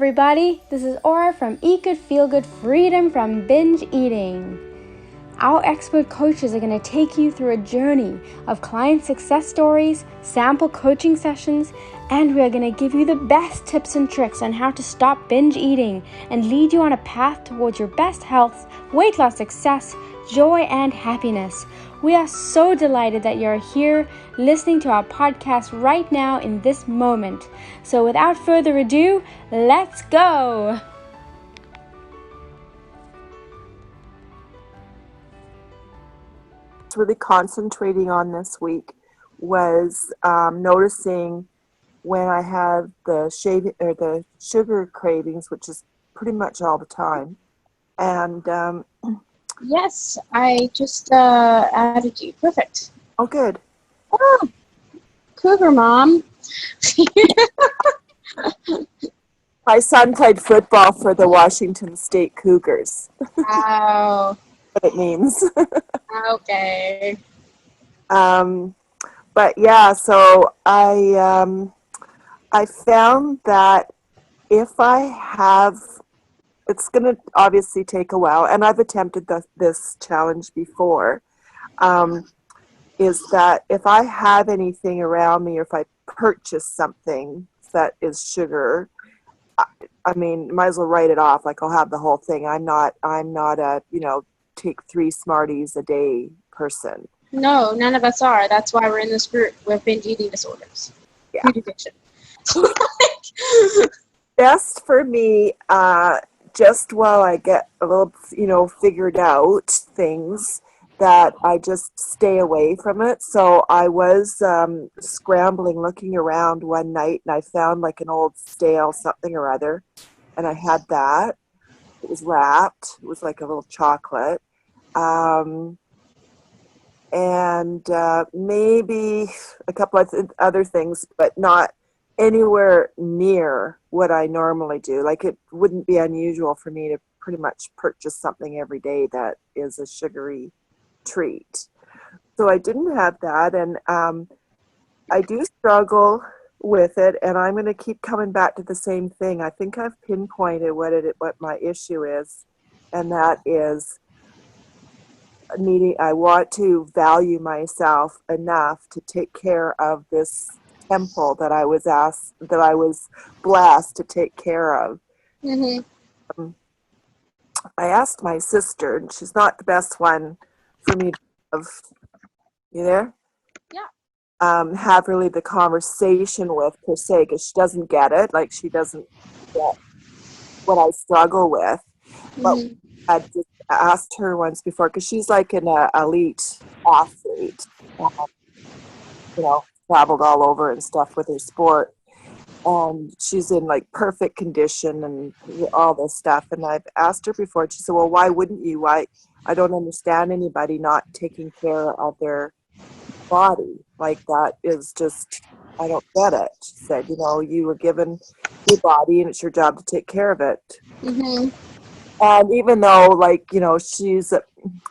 everybody. This is Aura from Eat Good Feel Good Freedom from Binge Eating. Our expert coaches are going to take you through a journey of client success stories, sample coaching sessions, and we are going to give you the best tips and tricks on how to stop binge eating and lead you on a path towards your best health, weight loss success, joy, and happiness. We are so delighted that you're here listening to our podcast right now in this moment. So without further ado, let's go! Really concentrating on this week was noticing when I have the sugar cravings, which is pretty much all the time. And yes, I just added you. Perfect. Oh, good. Oh, Cougar mom. My son played football for the Washington State Cougars. Wow. What it means. Okay. But yeah, so I found that if I have, it's going to obviously take a while, and I've attempted this challenge before, is that if I have anything around me or if I purchase something that is sugar, I mean, might as well write it off. Like, I'll have the whole thing. I'm not a, take 3 Smarties a day person. No, none of us are. That's why we're in this group with binge eating disorders. Yeah. Food addiction. Best for me, just while I get a little, figured out things, that I just stay away from it. So I was scrambling, looking around one night, and I found like an old stale something or other, and I had that. It was wrapped. It was like a little chocolate. And maybe a couple of other things, but not anywhere near what I normally do. Like, it wouldn't be unusual for me to pretty much purchase something every day that is a sugary treat. So I didn't have that, and I do struggle with it, and I'm going to keep coming back to the same thing. I think I've pinpointed what my issue is, and that is I want to value myself enough to take care of this temple that I was blessed to take care of. Mm-hmm. I asked my sister, and she's not the best one for me to have. You there? Yeah. Have really the conversation with per se, because she doesn't get it. Like, she doesn't get what I struggle with. Mm-hmm. But I just asked her once before, because she's like an elite athlete, traveled all over and stuff with her sport, and she's in like perfect condition and all this stuff. And I've asked her before, and she said, well, why wouldn't you? I don't understand anybody not taking care of their body. Like, that is just, I don't get it. She said, you were given your body and it's your job to take care of it. Mm-hmm. And even though, she's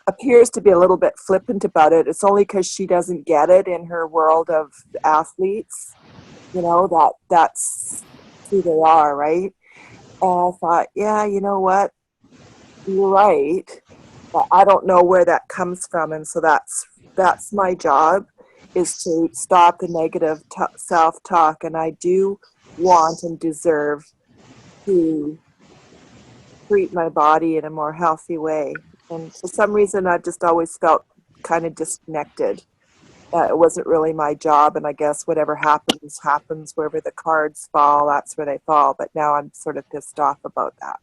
appears to be a little bit flippant about it, it's only because she doesn't get it in her world of athletes, that's who they are, right? And I thought, yeah, you know what? You're right. But I don't know where that comes from. And so that's my job, is to stop the negative self-talk. And I do want and deserve to treat my body in a more healthy way. And for some reason, I've just always felt kind of disconnected. It wasn't really my job, and I guess whatever happens, wherever the cards fall, that's where they fall. But now I'm sort of pissed off about that.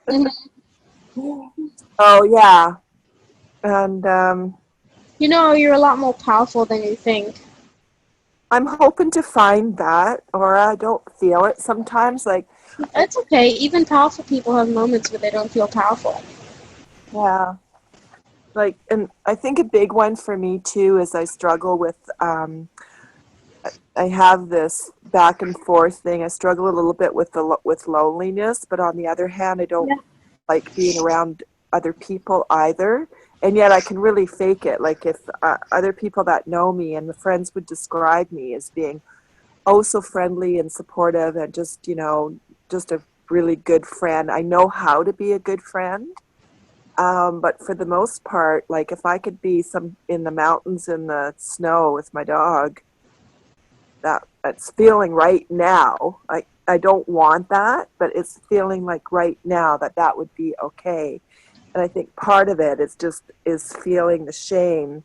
Mm-hmm. Oh, yeah. And, you're a lot more powerful than you think. I'm hoping to find that, or I don't feel it sometimes. Like, it's okay. Even powerful people have moments where they don't feel powerful. Yeah. Like, and I think a big one for me too is I struggle with, I have this back and forth thing. I struggle a little bit with loneliness, but on the other hand, I don't like being around other people either. And yet I can really fake it. Like, if other people that know me and the friends would describe me as being oh so friendly and supportive and just, just a really good friend. I know how to be a good friend. But for the most part, like if I could be in the mountains in the snow with my dog, that's feeling right now. I don't want that, but it's feeling like right now that would be okay. And I think part of it is feeling the shame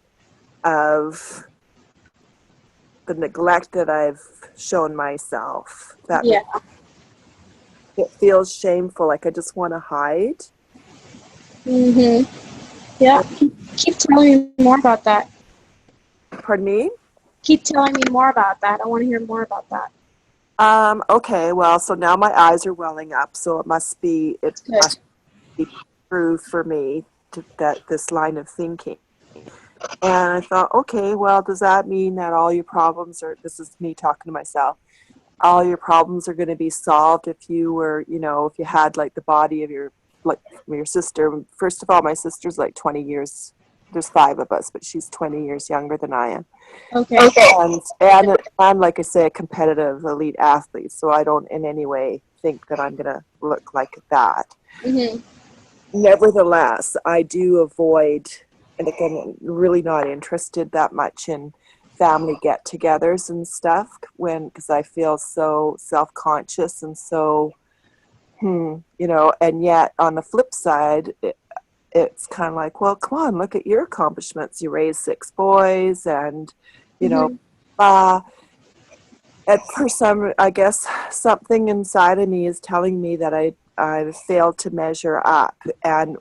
of the neglect that I've shown myself. That Yeah. it feels shameful, like I just want to hide. Mhm. Yeah. Keep telling me more about that. Pardon me? Keep telling me more about that. I want to hear more about that. Okay, well, so now my eyes are welling up, so it must be Good. true for me that this line of thinking. And I thought, okay, well, does that mean that all your problems are, this is me talking to myself, all your problems are going to be solved if you were, if you had like the body of your sister. First of all, my sister's like 20 years, there's 5 of us, but she's 20 years younger than I am. Okay. And I'm, like I say, a competitive elite athlete, so I don't in any way think that I'm going to look like that. Mhm. Nevertheless, I do avoid, and again, I'm really not interested that much in family get-togethers and stuff because I feel so self-conscious and so, and yet on the flip side, it's kind of like, well, come on, look at your accomplishments. You raised 6 boys and, Mhm. and for I guess something inside of me is telling me that I've failed to measure up, and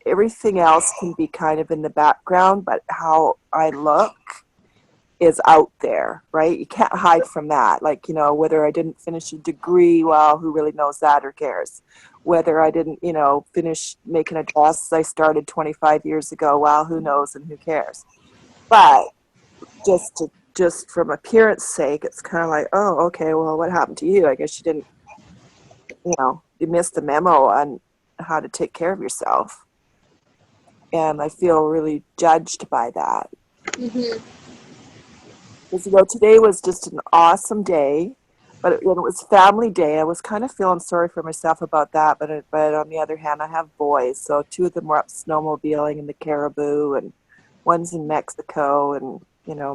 everything else can be kind of in the background, but how I look is out there, right? You can't hide from that. Like, whether I didn't finish a degree, well, who really knows that or cares? Whether I didn't, finish making a dress I started 25 years ago, well, who knows and who cares? But just from appearance sake, it's kind of like, oh, okay, well, what happened to you? I guess you didn't, you missed the memo on how to take care of yourself. And I feel really judged by that. Mhm. Because, today was just an awesome day, but it was family day. I was kind of feeling sorry for myself about that, but on the other hand, I have boys, so 2 of them were up snowmobiling in the Caribou, and one's in Mexico, and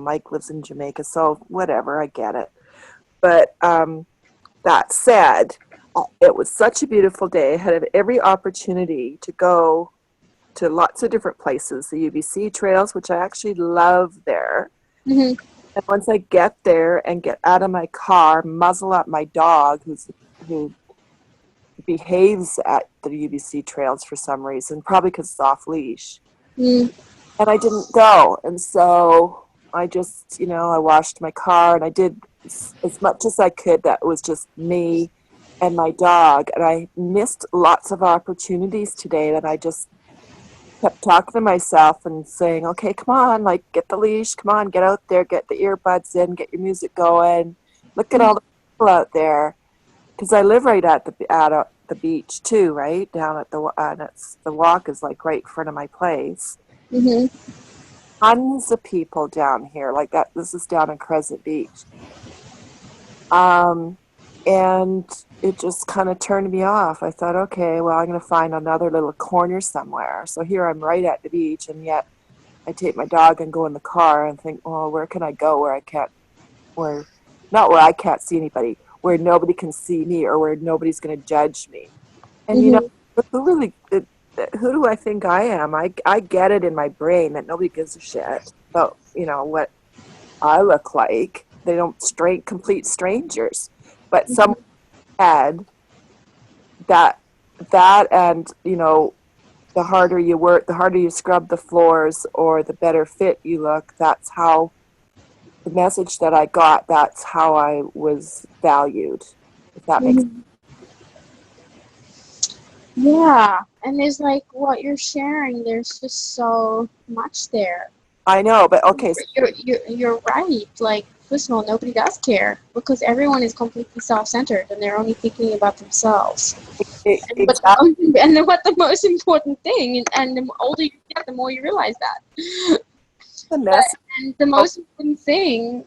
Mike lives in Jamaica, so whatever, I get it. But that said, it was such a beautiful day. I had every opportunity to go to lots of different places, the UBC trails, which I actually love there. Mhm. And once I get there and get out of my car, muzzle up my dog, who behaves at the UBC trails for some reason, probably because it's off leash. Mhm. And I didn't go. And so I just, I washed my car and I did as much as I could that was just me and my dog. And I missed lots of opportunities today that I just kept talking to myself and saying, okay, come on, like, get the leash, come on, get out there, get the earbuds in, get your music going. Look at all the people out there. Because I live right at the beach too, right? Down at the walk is like right in front of my place. Mhm. Tons of people down here, like that. This is down in Crescent Beach. And it just kind of turned me off. I thought, okay, well, I'm going to find another little corner somewhere. So here I'm right at the beach, and yet I take my dog and go in the car and think, well, where can I go not where I can't see anybody, where nobody can see me or where nobody's going to judge me. And, Mhm. who do I think I am? I get it in my brain that nobody gives a shit about, what I look like. They don't complete strangers. But someone had that and, the harder you work, the harder you scrub the floors or the better fit you look, that's how the message that I got, that's how I was valued, if that makes sense. Mhm. Yeah, and there's like what you're sharing. There's just so much there. I know, but okay. So You're right. Like, first of all, nobody does care because everyone is completely self-centered and they're only thinking about themselves. And but exactly what the most important thing, and the older you get, the more you realize that. the message. And the most important thing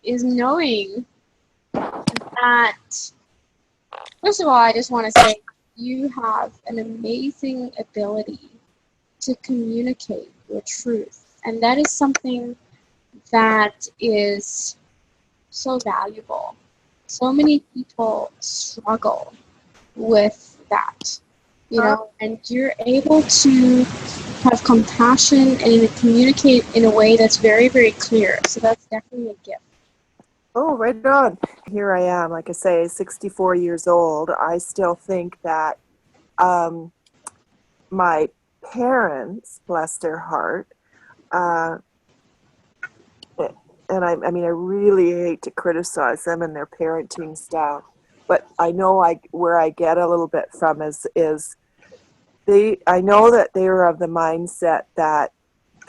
is knowing that First of all, I just want to say you have an amazing ability to communicate your truth. And that is something that is so valuable. So many people struggle with that, and you're able to have compassion and communicate in a way that's very, very clear. So that's definitely a gift. Oh, right on. Here I am, like I say, 64 years old. I still think that my parents, bless their heart, uh, and I mean, I really hate to criticize them and their parenting style, but I know where I get a little bit from is I know that they were of the mindset that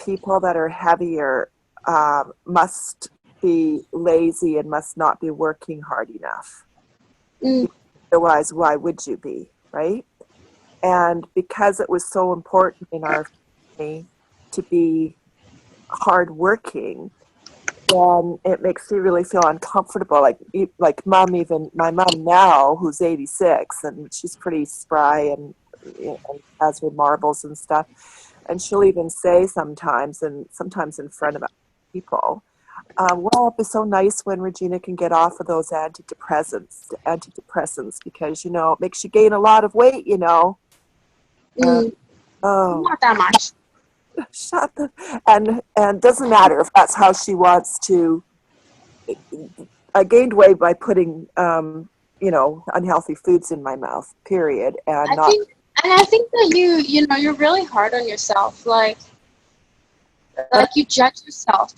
people that are heavier must be lazy and must not be working hard enough. Otherwise, why would you be, right? And because it was so important in our family to be hardworking, then it makes me really feel uncomfortable. Like my mom now, who's 86, and she's pretty spry and, and has her marbles and stuff. And she'll even say sometimes in front of people, well, it'd be so nice when Regina can get off of those antidepressants because, it makes you gain a lot of weight, Not that much. And doesn't matter if that's how she wants to. I gained weight by putting, unhealthy foods in my mouth, period. I think that you're really hard on yourself. Like you judge yourself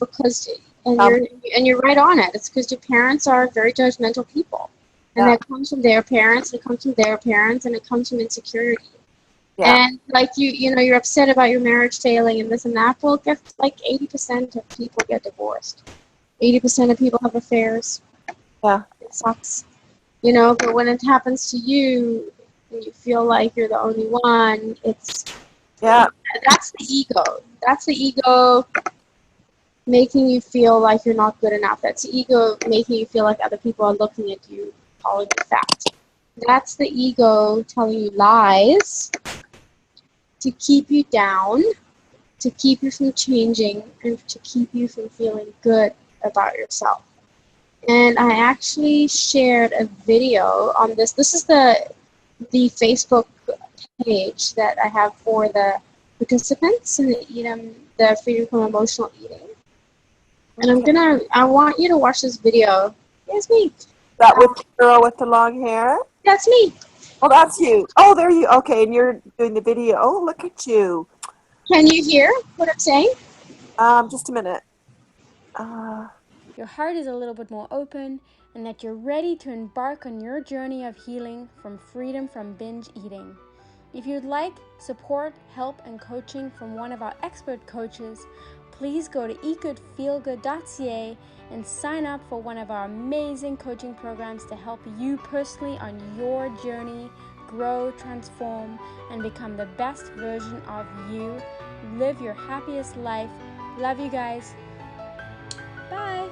you're right on it. It's because your parents are very judgmental people. And that comes from their parents, it comes from their parents, and it comes from insecurity. Yeah. And you're upset about your marriage failing and this and that. Well, guess 80% of people get divorced. 80% of people have affairs. Yeah. It sucks. But when it happens to you and you feel like you're the only one, that's the ego. That's the ego making you feel like you're not good enough. That's the ego making you feel like other people are looking at you, calling you fat. That's the ego telling you lies to keep you down, to keep you from changing, and to keep you from feeling good about yourself. And I actually shared a video on this. This is the Facebook page that I have for the participants in the Freedom from Emotional Eating. And I want you to watch this video. It's me. That with the girl with the long hair? That's me. Oh, that's you. Oh, there you. Okay, and you're doing the video. Oh, look at you. Can you hear what I'm saying? Just a minute. Your heart is a little bit more open and that you're ready to embark on your journey of healing from freedom from binge eating. If you'd like support, help, and coaching from one of our expert coaches, please go to EatGoodFeelGood.ca and sign up for one of our amazing coaching programs to help you personally on your journey, grow, transform, and become the best version of you. Live your happiest life. Love you guys. Bye.